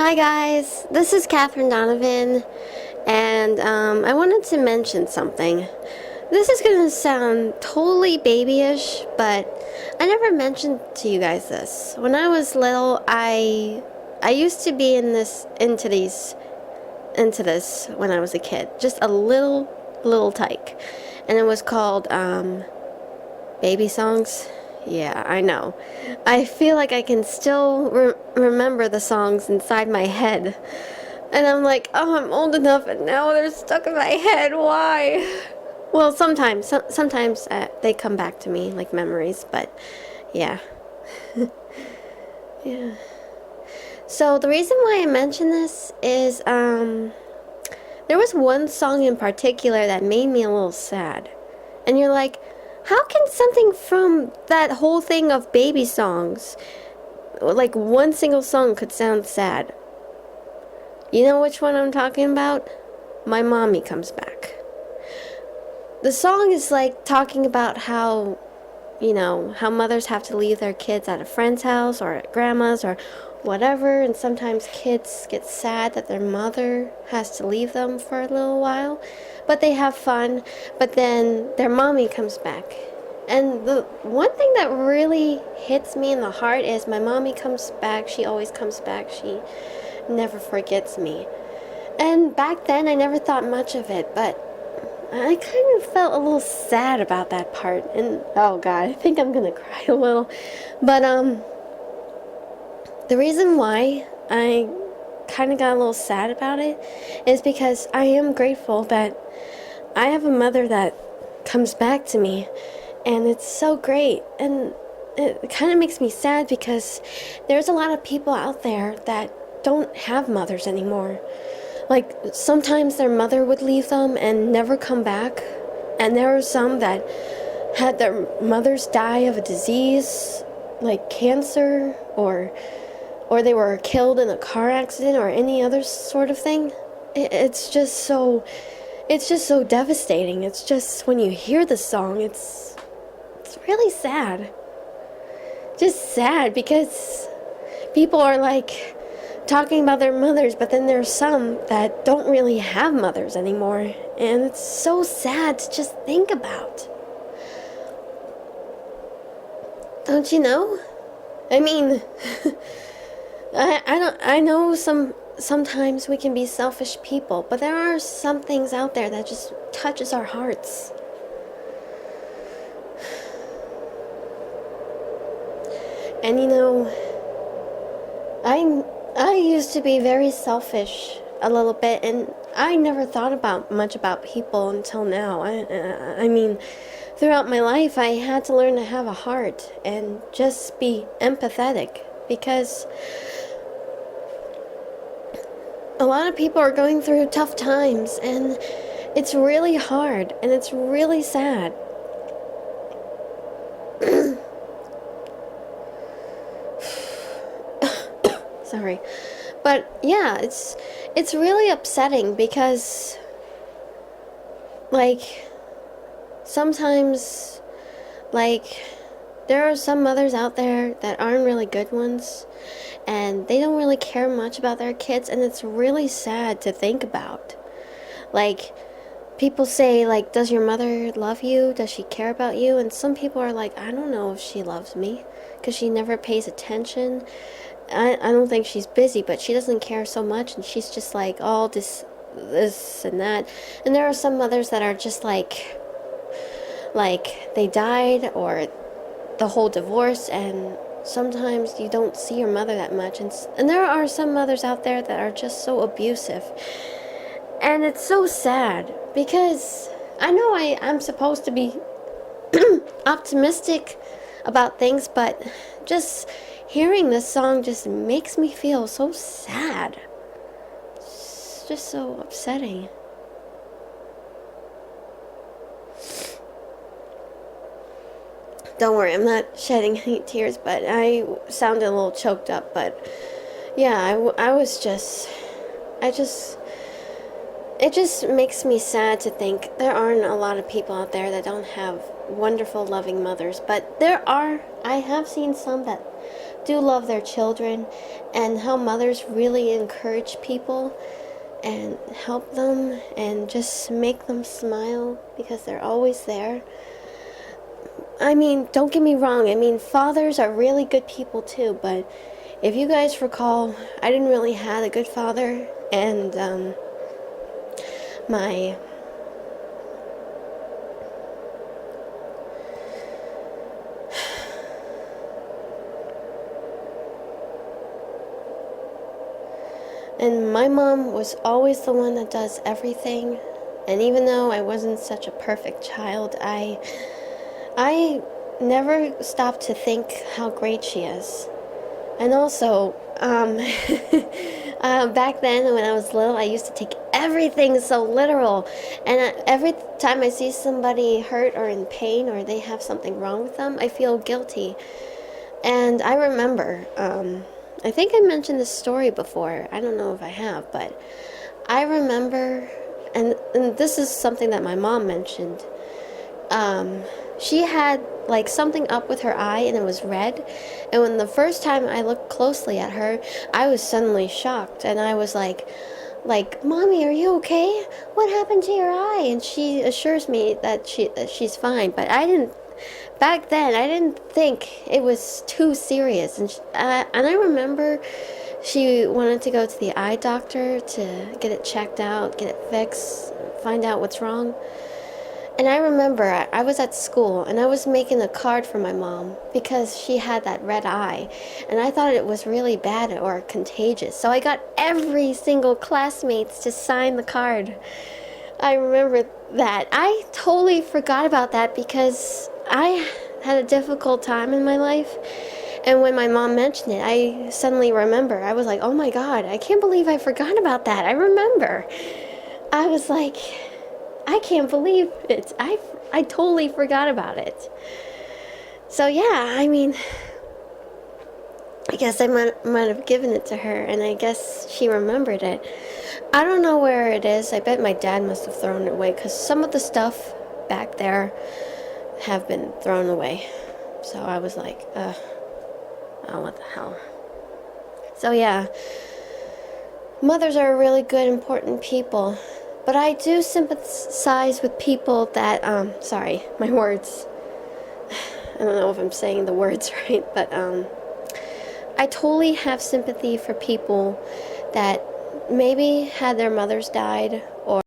Hi guys, this is Catherine Donovan, and I wanted to mention something. This is gonna sound totally babyish, but I never mentioned to you guys this. When I was little, I used to be into this when I was a kid, just a little tyke, and it was called baby songs. Yeah, I know. I feel like I can still remember the songs inside my head. And I'm like, oh, I'm old enough and now they're stuck in my head. Why? Well, sometimes they come back to me like memories, but yeah. Yeah. So the reason why I mention this is there was one song in particular that made me a little sad. And you're like, how can something from that whole thing of baby songs, like one single song, could sound sad? You know which one I'm talking about? My Mommy Comes Back. The song is like talking about how, how mothers have to leave their kids at a friend's house or at grandma's or whatever, and sometimes kids get sad that their mother has to leave them for a little while, but they have fun, but then their mommy comes back. And the one thing that really hits me in the heart is my mommy comes back, she always comes back, she never forgets me. And back then I never thought much of it, but I kind of felt a little sad about that part, and oh god, I think I'm gonna cry a little, but the reason why I kind of got a little sad about it is because I am grateful that I have a mother that comes back to me, and it's so great. And it kind of makes me sad because there's a lot of people out there that don't have mothers anymore. Like, sometimes their mother would leave them and never come back, and there are some that had their mothers die of a disease like cancer, or they were killed in a car accident or any other sort of thing. It's just so devastating. It's just, when you hear the song, it's really sad. Just sad because people are like talking about their mothers, but then there's some that don't really have mothers anymore, and it's so sad to just think about. Don't you know? I mean, I know sometimes we can be selfish people, but there are some things out there that just touches our hearts. And I used to be very selfish a little bit, and I never thought much about people until now. I mean, throughout my life I had to learn to have a heart and just be empathetic, because a lot of people are going through tough times, and it's really hard, and it's really sad. Sorry. But yeah, it's really upsetting because, like, sometimes, like, there are some mothers out there that aren't really good ones, and they don't really care much about their kids, and it's really sad to think about. Like, people say, like, does your mother love you? Does she care about you? And some people are like, I don't know if she loves me, because she never pays attention. I don't think she's busy, but she doesn't care so much, and she's just like, all this and that. And there are some mothers that are just like they died, or the whole divorce, and sometimes you don't see your mother that much, and there are some mothers out there that are just so abusive, and it's so sad, because I know I'm supposed to be optimistic about things, but just hearing this song just makes me feel so sad. It's just so upsetting. Don't worry, I'm not shedding any tears, but I sounded a little choked up, but yeah, it just makes me sad to think there aren't a lot of people out there that don't have wonderful, loving mothers, but I have seen some that do love their children, and how mothers really encourage people and help them and just make them smile because they're always there. I mean, don't get me wrong, I mean, fathers are really good people too, but if you guys recall, I didn't really have a good father, and my mom was always the one that does everything. And even though I wasn't such a perfect child, I never stopped to think how great she is. And also, back then when I was little, I used to take everything so literal. And every time I see somebody hurt or in pain or they have something wrong with them, I feel guilty. And I remember, I think I mentioned this story before. I don't know if I have, but I remember, and this is something that my mom mentioned. She had like something up with her eye and it was red. And when the first time I looked closely at her, I was suddenly shocked. And I was like, Mommy, are you okay? What happened to your eye? And she assures me that she's fine. But back then, I didn't think it was too serious. And I remember she wanted to go to the eye doctor to get it checked out, get it fixed, find out what's wrong. And I remember I was at school and I was making a card for my mom because she had that red eye. And I thought it was really bad or contagious. So I got every single classmates to sign the card. I remember that. I totally forgot about that because I had a difficult time in my life. And when my mom mentioned it, I suddenly remember. I was like, oh my God, I can't believe I forgot about that. I remember. I was like, I can't believe it. I totally forgot about it. So yeah, I mean, I guess I might have given it to her, and I guess she remembered it. I don't know where it is. I bet my dad must have thrown it away, because some of the stuff back there have been thrown away. So I was like, oh, what the hell. So yeah, mothers are really good, important people. But I do sympathize with people that, sorry, my words. I don't know if I'm saying the words right, but I totally have sympathy for people that maybe had their mothers died or